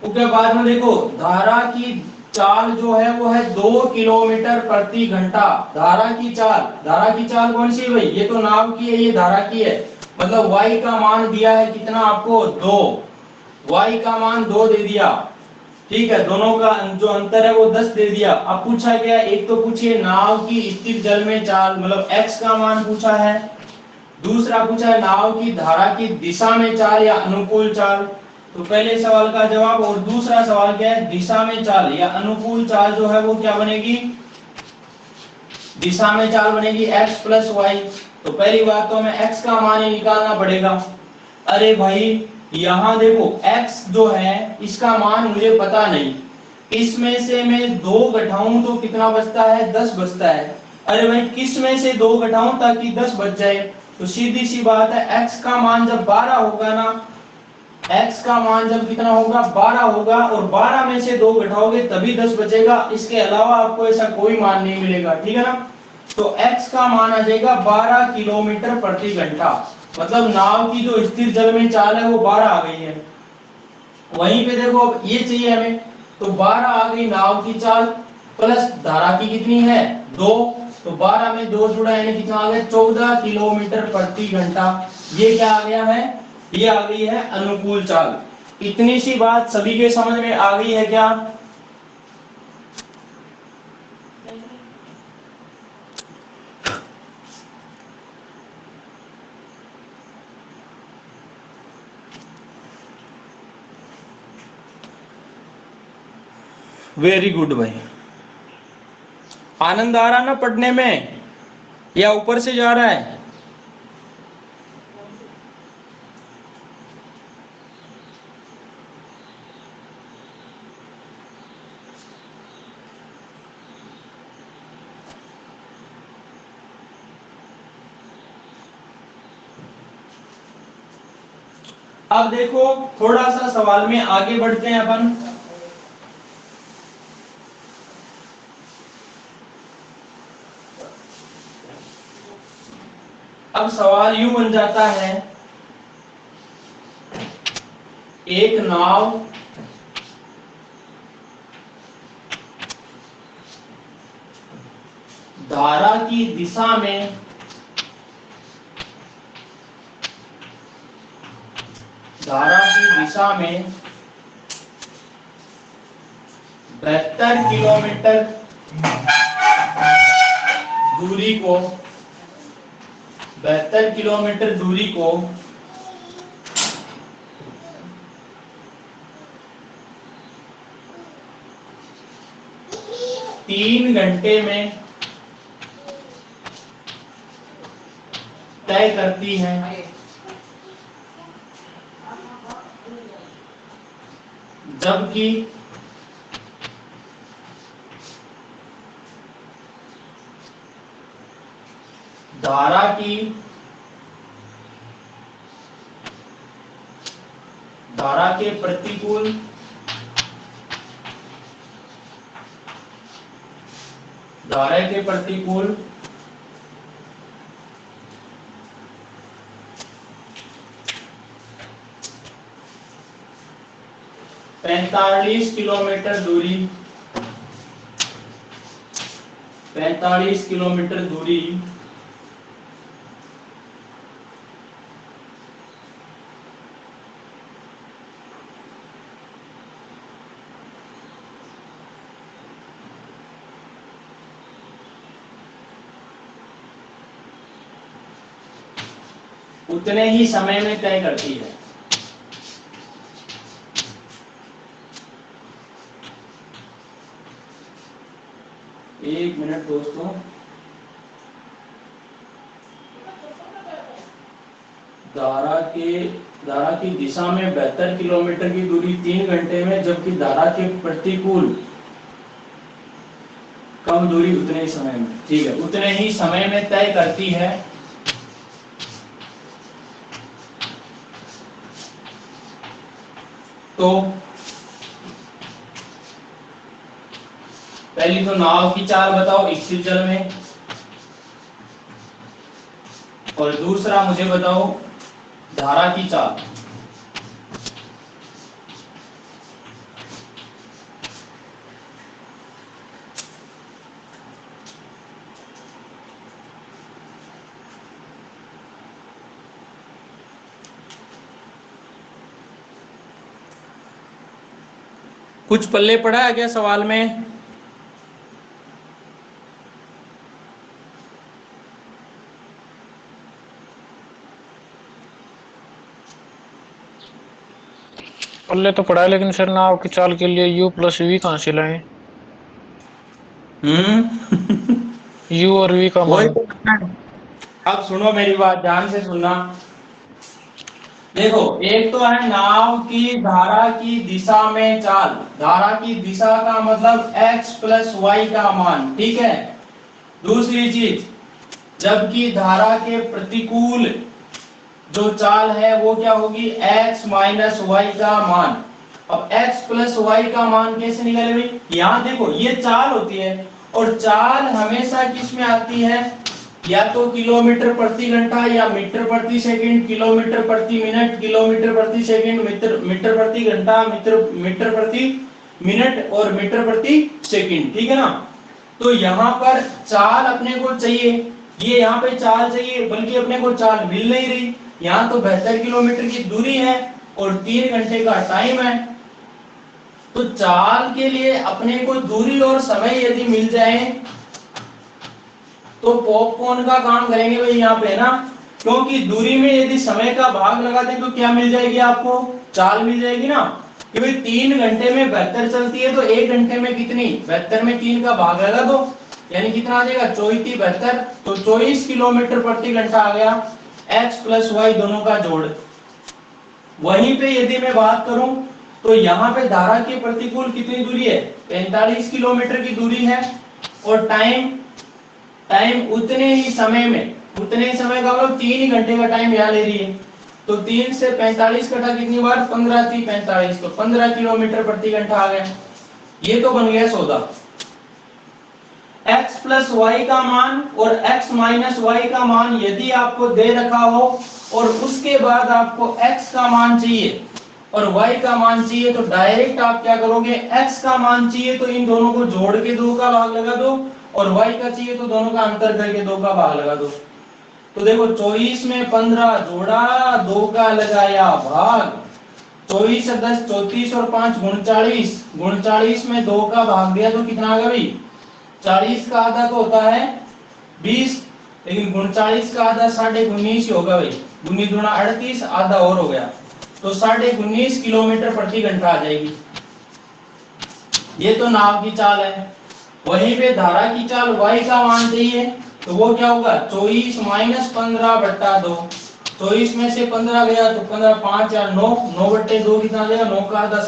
उसके बाद में देखो धारा की चाल जो है वो है 2 किलोमीटर प्रति घंटा। धारा की चाल, धारा की चाल कौन सी भाई, ये तो नाव की है, ये धारा की है। मतलब y का मान दिया है कितना आपको 2, y का मान 2 दे दिया, ठीक है। दोनों का जो अंतर है वो 10 दे दिया। अब पूछा गया, एक तो पूछिए नाव की स्थिर जल में चाल, मतलब x का मान पूछा है। दूसरा पूछा है नाव की धारा की दिशा में चाल या अनुकूल चाल। तो पहले सवाल का जवाब, और दूसरा सवाल क्या है, दिशा में चाल या अनुकूल चाल जो है वो क्या बनेगी, दिशा में चाल बनेगी x प्लस वाई। तो पहली बात तो हमें x का मान ही निकालना पड़ेगा। अरे भाई यहां देखो x जो है इसका मान मुझे पता नहीं, इसमें से मैं 2 घटाऊं तो कितना बचता है, 10 बचता है। अरे भाई किस में से 2 घटाऊं ताकि 10 बच जाए, तो सीधी सी बात है x का मान जब 12 होगा ना, x का मान जब कितना होगा 12 होगा, और 12 में से 2 घटाओगे तभी 10 बचेगा, इसके अलावा आपको ऐसा कोई मान नहीं मिलेगा, ठीक है ना। तो x का मान आ जाएगा 12 किलोमीटर प्रति घंटा। मतलब नाव की जो स्थिर जल में चाल है वो 12 आ गई है। वहीं पे देखो अब ये चाहिए हमें, तो 12 आ गई नाव की चाल, प्लस धारा की कितनी है 2, तो 12 में 2 जुड़ा यानी कितना आ गया 14 किलोमीटर प्रति घंटा। ये क्या आ गया है, ये आ गई है अनुकूल चाल। इतनी सी बात सभी के समझ में आ गई है क्या। वेरी गुड भाई। आनंद आ रहा ना पढ़ने में, या ऊपर से जा रहा है। अब देखो थोड़ा सा सवाल में आगे बढ़ते हैं अपन। अब सवाल यूं बन जाता है, एक नाव धारा की दिशा में धारा की दिशा में 72 किलोमीटर दूरी को 72 किलोमीटर दूरी को 3 घंटे में तय करती है, जबकि धारा की धारा के प्रतिकूल धारा के प्रतिकूल 45 किलोमीटर दूरी 45 किलोमीटर दूरी उतने ही समय में तय करती है। एक मिनट दोस्तों, धारा की दिशा में 72 किलोमीटर की दूरी 3 घंटे में, जबकि धारा के प्रतिकूल कम दूरी उतने ही समय में। ठीक है, उतने ही समय में तय करती है। तो पहली तो नाव की चाल बताओ स्थिर जल में, और दूसरा मुझे बताओ धारा की चाल। कुछ पल्ले पड़ा है क्या सवाल में? पल्ले तो पड़ा है, लेकिन सर नाव की चाल के लिए u प्लस वी कहाँ से लाएं? u और v का मान। अब सुनो मेरी बात ध्यान से सुनना। देखो, एक तो है नाव की धारा की दिशा में चाल। धारा की दिशा का मतलब x प्लस वाई का मान, ठीक है। दूसरी चीज, जबकि धारा के प्रतिकूल जो चाल है वो क्या होगी? x माइनस वाई का मान। अब x प्लस वाई का मान कैसे निकाले भाई? यहाँ देखो, ये चाल होती है, और चाल हमेशा किस में आती है? या तो किलोमीटर प्रति घंटा, या मीटर प्रति सेकंड, किलोमीटर प्रति मिनट, किलोमीटर प्रति सेकंड, मीटर प्रति घंटा, मीटर प्रति मिनट, और मीटर प्रति सेकंड, ठीक है ना। तो यहाँ पर चाल अपने को चाहिए, ये यहाँ पे चाल चाहिए, बल्कि अपने को चाल मिल नहीं रही। यहाँ तो 72 किलोमीटर की दूरी है और 3 घंटे का टाइम है। तो चाल के लिए अपने को दूरी और समय यदि मिल जाए तो पॉपकॉर्न का काम करेंगे भाई यहाँ पे ना, क्योंकि दूरी में यदि समय का भाग लगा दें तो क्या मिल जाएगी आपको? चाल मिल जाएगी ना। कि भाई 3 घंटे में 72 चलती है, तो 1 घंटे में कितनी? 72 में 3 का भाग लगा दो, यानी कितना आ जाएगा? 24 तो 24 किलोमीटर प्रति घंटा आ गया। x प्लस वाई दोनों का जोड़। वहीं पे यदि मैं बात करूं तो यहाँ पे धारा के प्रतिकूल कितनी दूरी है? 45 किलोमीटर की दूरी है, और टाइम उतने ही समय में, उतने ही समय का मतलब 3 ही घंटे का टाइम यहाँ ले रही है। तो 3 से 45 कटा कितनी बार? 15 थी 45, तो 15 किलोमीटर प्रति घंटा आ गया। ये तो बन गया सौदा। x प्लस वाई का मान और x माइनस वाई का मान यदि आपको दे रखा हो, और उसके बाद आपको x का मान चाहिए और y का मान चाहिए, तो डायरेक्ट आप क्या करोगे? x का मान चाहिए तो इन दोनों को जोड़ के 2 का भाग लगा दो, और y का चाहिए तो दोनों का अंतर करके 2 का भाग लगा दो। तो देखो, 24 में 15 जोड़ा, 2 का लगाया भाग, 24 से 10 34 और 5 39, 39 में 2 का भाग दिया तो कितना आ गया भाई? 40 का आधा तो होता है 20, लेकिन 39 का आधा 19.5 ही होगा भाई। 19 दूना 38, आधा और हो गया, तो 19.5 किलोमीटर प्रति घंटा आ जाएगी। ये तो नाव की चाल है। वहीं पे धारा की चाल y का मान चाहिए, तो वो क्या होगा? 24 माइनस 15 बट्टा 2। 24 में से 15 गया तो 15, 5 या 9, 9 बट्टे 2 कितना आ जाएगा? 9 का आधा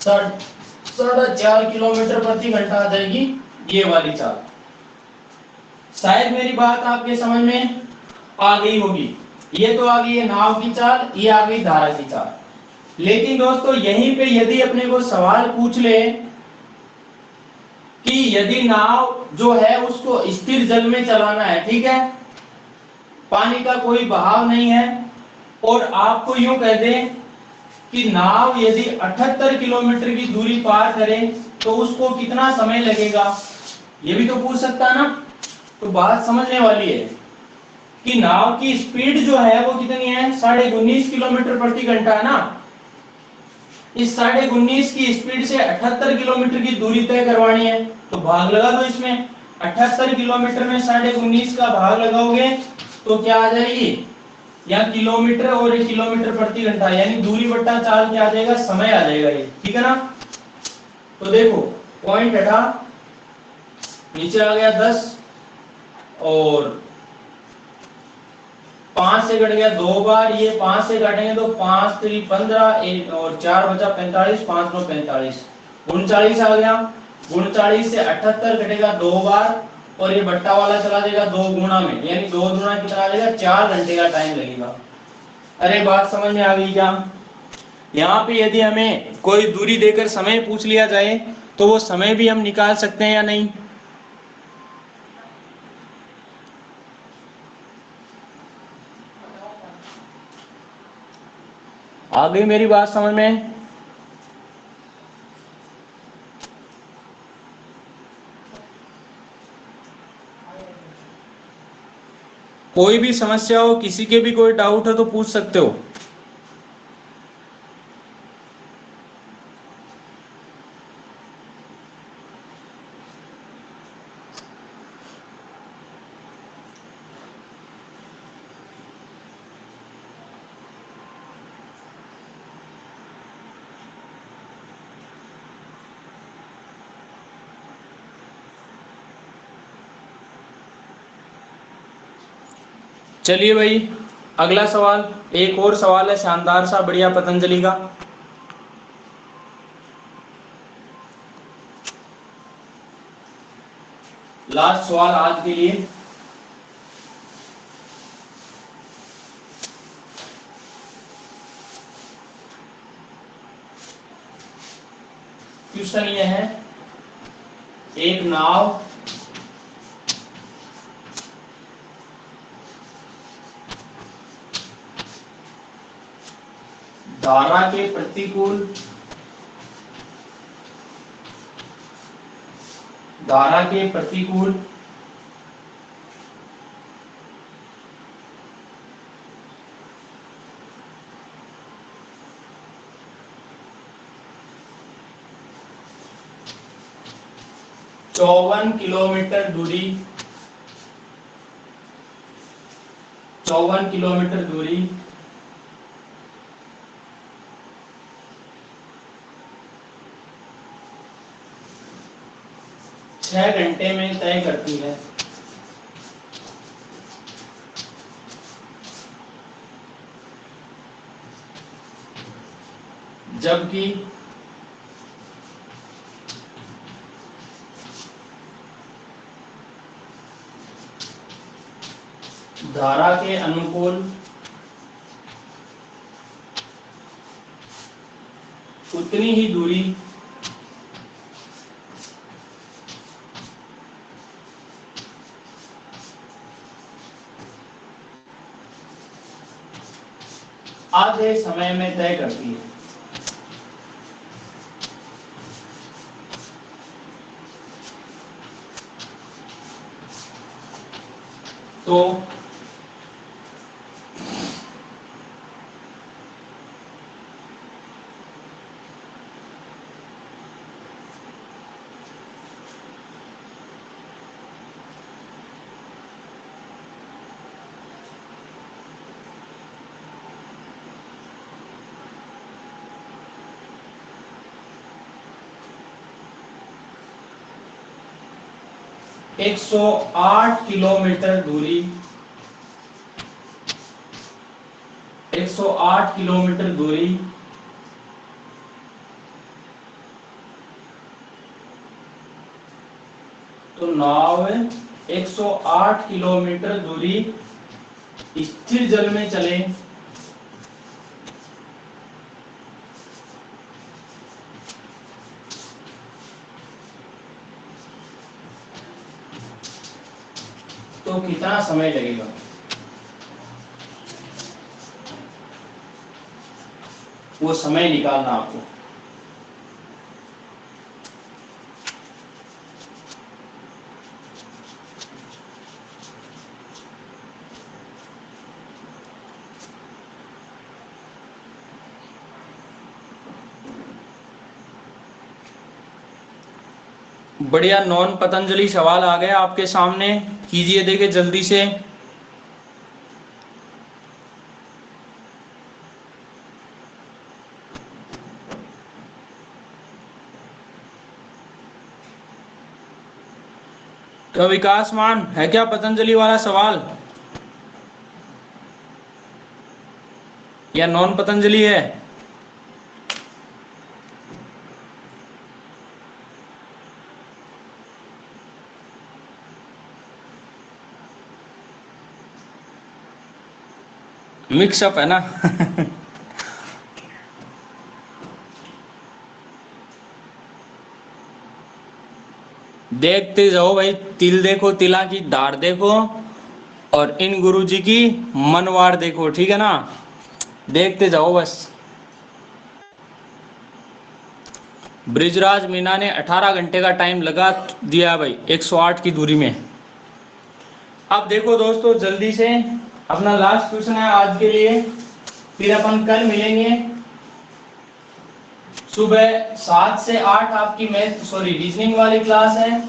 4.5 किलोमीटर प्रति घंटा आ जाएगी ये वाली चाल। शायद मेरी बात आपके समझ में आ गई होगी। ये तो आ गई है नाव की चाल, ये आ गई धारा की चाल। लेकिन दोस्तों यहीं पे यदि अपने को सवाल पूछ ले कि यदि नाव जो है उसको स्थिर जल में चलाना है, ठीक है, पानी का कोई बहाव नहीं है, और आपको यूं कह दें कि नाव यदि 78 किलोमीटर की दूरी पार करे तो उसको कितना समय लगेगा, ये भी तो पूछ सकता है ना। तो बात समझने वाली है कि नाव की स्पीड जो है वो कितनी है, 19.5 किलोमीटर प्रति घंटा है ना। इस 19.5 की स्पीड से 78 किलोमीटर की दूरी तय करवानी है, तो भाग लगा दो इसमें। 78 किलोमीटर में 19.5 का भाग लगाओगे तो क्या आ जाएगी, या किलोमीटर और ये किलोमीटर प्रति घंटा, यानी दूरी बट्टा चाल क्या आ जाएगा, समय आ जाएगा ये, ठीक है ना। तो देखो पॉइंट हटा, नीचे आ गया 10 और 5 से कट गया 2 बार, ये 5 से काटेंगे तो 5 3 15 एक और 4 बचा 45, 5 9 45, 39 आ गया। 39 से 78 कटेगा 2 बार, और ये बट्टा वाला चला जाएगा 2 गुणा में, यानी 2 गुणा कितना आ जाएगा, 4 घंटे का टाइम लगेगा। अरे बात समझ में आ गई क्या। यहाँ पे यदि हमें कोई दूरी देकर समय पूछ लिया जाए तो वो समय भी हम निकाल सकते हैं या नहीं। आ गई मेरी बात समझ में। कोई भी समस्या हो, किसी के भी कोई डाउट हो तो पूछ सकते हो। चलिए भाई अगला सवाल, एक और सवाल है शानदार सा बढ़िया पतंजलि का। लास्ट सवाल आज के लिए। क्वेश्चन ये है, एक नाव धारा के प्रतिकूल चौवन किलोमीटर दूरी छह घंटे में तय करती है। जबकि धारा के अनुकूल उतनी ही दूरी आधे समय में तय करती है। तो 108 किलोमीटर दूरी 108 किलोमीटर दूरी तो नाव 108 किलोमीटर दूरी स्थिर जल में चले तो कितना समय लगेगा। वो समय निकालना आपको। बढ़िया, नॉन पतंजलि सवाल आ गया आपके सामने, कीजिए देखिए जल्दी से। तो विकास मान है क्या पतंजलि वाला सवाल या नॉन पतंजलि है? मिक्सअप है ना। देखते जाओ भाई, तिल देखो, तिला की धार देखो, और इन गुरुजी की मनवार देखो, ठीक है ना। देखते जाओ बस। ब्रिजराज मीना ने 18 घंटे का टाइम लगा दिया भाई 108 की दूरी में। अब देखो दोस्तों जल्दी से, अपना लास्ट क्वेश्चन है आज के लिए, फिर अपन कल मिलेंगे। सुबह 7 से 8 आपकी रीजनिंग वाली क्लास है,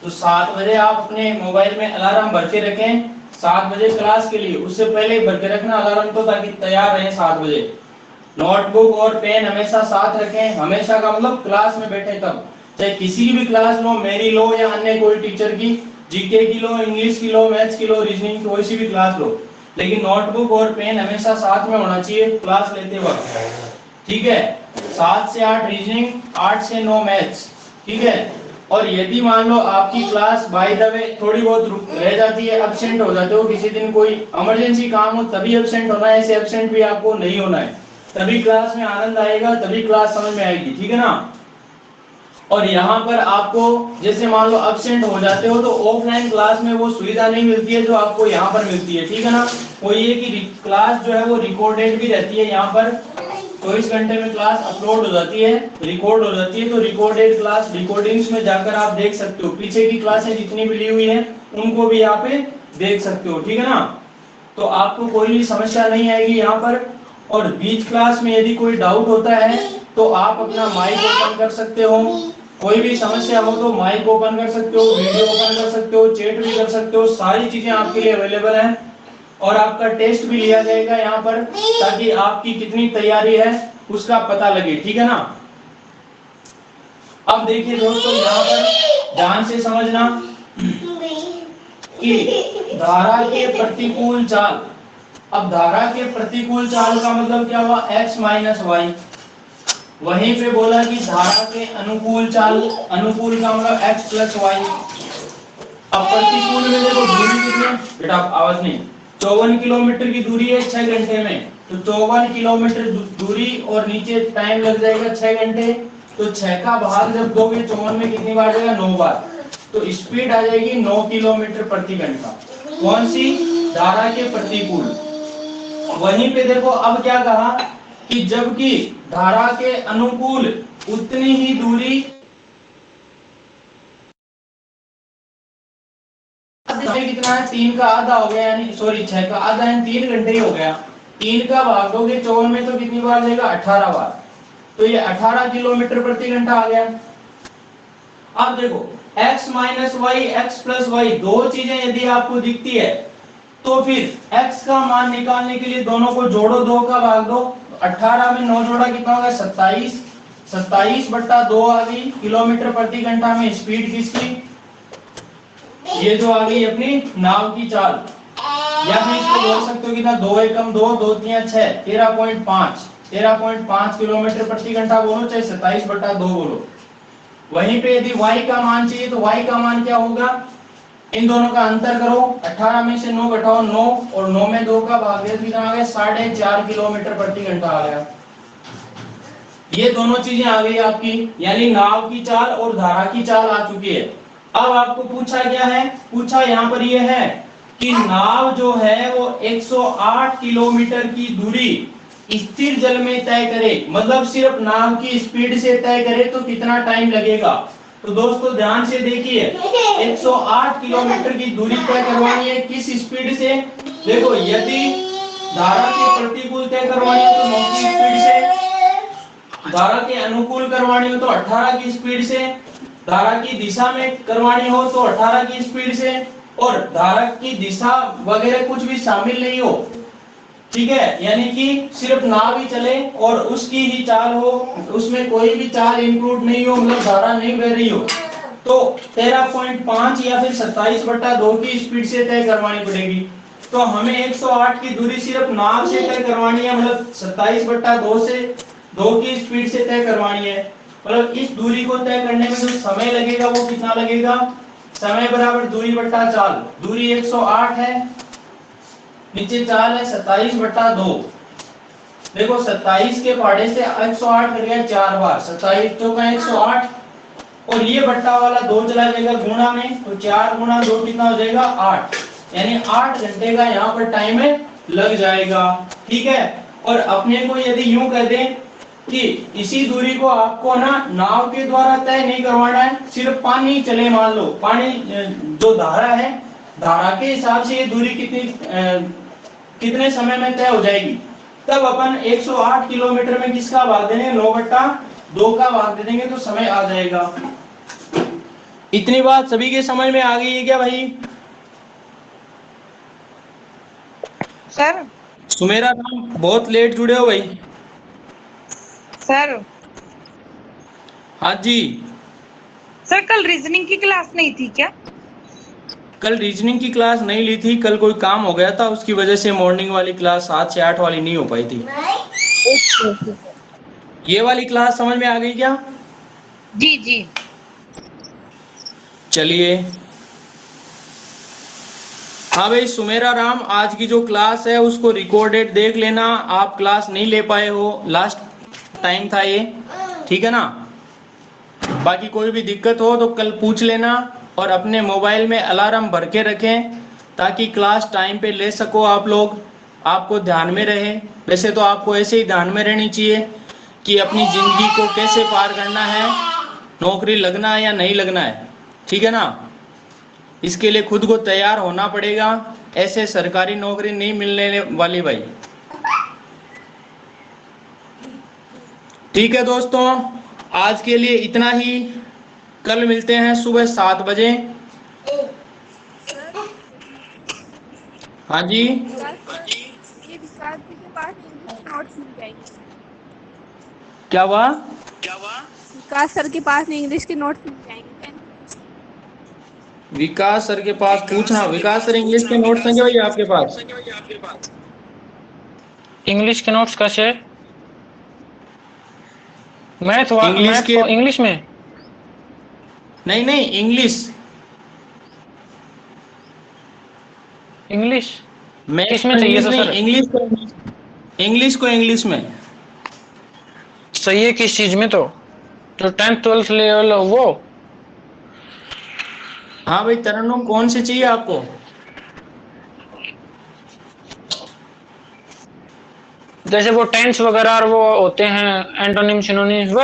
तो 7 बजे आप अपने मोबाइल में अलार्म भर के रखें 7 बजे क्लास के लिए। उससे पहले भर के रखना अलार्म को, ताकि तैयार रहें 7 बजे। नोटबुक और पेन हमेशा साथ रखें, हमेशा का मतलब क्लास में बैठे तब, चाहे किसी की भी क्लास लो, मेरी लो या अन्य कोई टीचर की, जीके की लो, इंग्लिश की लो, मैथ्स की लो, रीजनिंग की, कोई सी भी क्लास लो, लेकिन नोटबुक और पेन हमेशा साथ में होना चाहिए क्लास लेते वक्त, ठीक है। 7 से 8 रीजनिंग, 8 से 9 मैथ्स, ठीक है। और यदि मान लो आपकी क्लास बाय द वे थोड़ी बहुत रह जाती है, एब्सेंट हो जाते हो, किसी दिन कोई इमरजेंसी काम हो तभी एब्सेंट होना है, ऐसे एब्सेंट भी आपको नहीं होना है, तभी क्लास में आनंद आएगा, तभी क्लास समझ में आएगी, ठीक है ना। और यहाँ पर आपको जैसे मान लो एब्सेंट हो जाते हो तो ऑफलाइन क्लास में वो सुविधा नहीं मिलती है जो आपको यहाँ पर मिलती है, ठीक है ना। वो ये कि क्लास जो है वो रिकॉर्डेड भी रहती है, यहाँ पर 24 घंटे में क्लास अपलोड हो जाती है, रिकॉर्ड हो जाती है, तो रिकॉर्डेड क्लास रिकॉर्डिंग्स में जाकर आप देख सकते हो, पीछे की क्लासें जितनी भी ली हुई है उनको भी यहाँ पे देख सकते हो, ठीक है ना। तो आपको कोई भी समस्या नहीं आएगी यहाँ पर। और बीच क्लास में यदि कोई डाउट होता है तो आप अपना माइक ओपन कर सकते हो, कोई भी समस्या हो तो माइक ओपन कर सकते हो, वीडियो ओपन कर सकते हो, चैट भी कर सकते हो, सारी चीजें आपके लिए अवेलेबल हैं। और आपका टेस्ट भी लिया जाएगा यहाँ पर, ताकि आपकी कितनी तैयारी है उसका पता लगे, ठीक है ना। अब देखिए दोस्तों यहाँ पर ध्यान से समझना कि धारा के प्रतिकूल चाल, अब धारा के प्रतिकूल चाल का मतलब क्या हुआ, x माइनस वाई। वहीं पे बोला कि धारा के अनुकूल चाल, अनुकूल का मतलब x प्लस वाई। अब प्रतिकूल में देखो दूरी कितनी, बेटा आवाज नहीं, 54 किलोमीटर की दूरी है 6 घंटे में, तो 54 किलोमीटर दूरी और नीचे टाइम लग जाएगा 6 घंटे, तो 6 का भाग जब दोगे 54 में कितनी बार जाएगा, 9 बार, तो स्पीड आ जाएगी 9 किलोमीटर प्रति घंटा। कौन सी, धारा के प्रतिकूल। वहीं पे देखो अब क्या कहा कि जबकि धारा के अनुकूल उतनी ही दूरी, समय कितना है, 3 का आधा हो गया, यानी सॉरी 6 का आधा है, 3 घंटे ही हो गया, 3 का भाग दोगे 54 में तो कितनी बार जाएगा, 18 बार, तो ये 18 किलोमीटर प्रति घंटा आ गया। अब देखो x minus Y, X plus Y, दो चीजें यदि आपको दिखती है तो फिर x का मान निकालने के लिए दोनों को जोड़ो, 2 का भाग दो, 18 में 9 जोड़ा कितना होगा, 27, 27/2 आ गई किलोमीटर प्रति घंटा में स्पीड किसकी, ये जो आ गई अपनी नाव की चाल, या फिर इसको बोल सकते हो कितना, 2 एकम 2, 2 3 6, 13.5 किलोमीटर प्रति घंटा बोलो, चाहे 27/2 बोलो। वहीं पे यदि y का मान चाहिए तो y का मान क्या होगा, इन दोनों का अंतर करो, 18 में से 9 घटाओ 9, और 9 में 2 का भाग दिया कितना आ गया, 4.5 किलोमीटर प्रति घंटा आ गया। ये दोनों चीजें आ गई आपकी, यानी नाव की चाल और धारा की चाल आ चुकी है। अब आपको पूछा क्या है, पूछा यहाँ पर ये है कि नाव जो है वो 108 किलोमीटर की दूरी स्थिर जल में तय करे, मतलब सिर्फ नाव की स्पीड से तय करे तो कितना टाइम लगेगा। तो दोस्तों ध्यान से देखिए, 108 किलोमीटर की दूरी तय करवानी है किस स्पीड से। देखो यदि धारा के प्रतिकूल तय करवानी है तो 9 की स्पीड से, धारा के अनुकूल करवानी हो तो 18 की स्पीड से, धारा की दिशा में करवानी हो तो 18 की स्पीड से, और धारा की दिशा वगैरह कुछ भी शामिल नहीं हो, ठीक है, यानी कि सिर्फ नाव ही चले और उसकी ही चाल हो, उसमें कोई भी चाल इंक्लूड नहीं हो, मतलब धारा नहीं बह रही हो, तो 13.5 या फिर 27/2 की स्पीड से तय करवानी पड़ेगी। तो हमें 108 की दूरी सिर्फ नाव से तय करवानी है, मतलब 27/2 से 2 की स्पीड से तय करवानी है। मतलब इस दूरी को तय करने में जो समय लगेगा वो कितना लगेगा, समय बराबर दूरी बट्टा चाल। दूरी 108 है, नीचे चाल है 27/2। देखो 27 के पहाड़े से 108 कर गया 4 बार, 27 तो का 108, और ये बट्टा वाला 2 चला जाएगा गुणा में, तो 4 गुणा 2 कितना हो जाएगा 8, यानी 8 घंटे का यहाँ पर टाइम लग जाएगा, ठीक है। और अपने को यदि यूं कर दें कि इसी दूरी को आपको ना नाव के द्वारा तय नहीं करवाना है, सिर्फ पानी चले, मान लो पानी जो धारा है, धारा के हिसाब से ये दूरी कितने समय में तय हो जाएगी, तब अपन 108 किलोमीटर में किसका भाग देंगे, 9/2 का भाग दे देंगे तो समय आ जाएगा। इतनी बात सभी के समझ में आ गई है क्या भाई? सर सुमेरा राम बहुत लेट जुड़े हो भाई। सर हाँ जी। सर कल रीजनिंग की क्लास नहीं थी क्या? कल रीजनिंग की क्लास नहीं ली थी, कल कोई काम हो गया था, उसकी वजह से मॉर्निंग वाली क्लास 7 से 8 वाली नहीं हो पाई थी। ये वाली क्लास समझ में आ गई क्या? जी जी। चलिए, हाँ भाई सुमेरा राम, आज की जो क्लास है उसको रिकॉर्डेड देख लेना, आप क्लास नहीं ले पाए हो, लास्ट टाइम था ये, ठीक है ना। बाकी कोई भी दिक्कत हो तो कल पूछ लेना, और अपने मोबाइल में अलार्म भर के रखें ताकि क्लास टाइम पे ले सको आप लोग, आपको ध्यान में रहे। वैसे तो आपको ऐसे ही ध्यान में रहनी चाहिए कि अपनी ज़िंदगी को कैसे पार करना है, नौकरी लगना है या नहीं लगना है, ठीक है ना। इसके लिए खुद को तैयार होना पड़ेगा, ऐसे सरकारी नौकरी नहीं मिलने वाली भाई। ठीक है दोस्तों, आज के लिए इतना ही, कल मिलते हैं सुबह 7 बजे। हाँ जी, ये विकास जी के पास इंग्लिश नोट्स मिल जाएंगे। क्या हुआ? विकास सर के पास इंग्लिश के नोट्स मिल जाएंगे। विकास सर के पास पूछना, विकास सर इंग्लिश के नोट्स हैं क्या भाई आपके पास? इंग्लिश के नोट्स कैसे? मैथ के इंग्लिश में? नहीं नहीं, इंग्लिश मैं किसमें चाहिए था सर? इंग्लिश को इंग्लिश में सही है, किस चीज में? तो जो 10th 12th लेवल वो? हाँ भाई तरन्नुम, कौन से चाहिए आपको? जैसे वो टेंस वगैरह और वो होते हैं एंटोनिम सिनोनिम्स, वह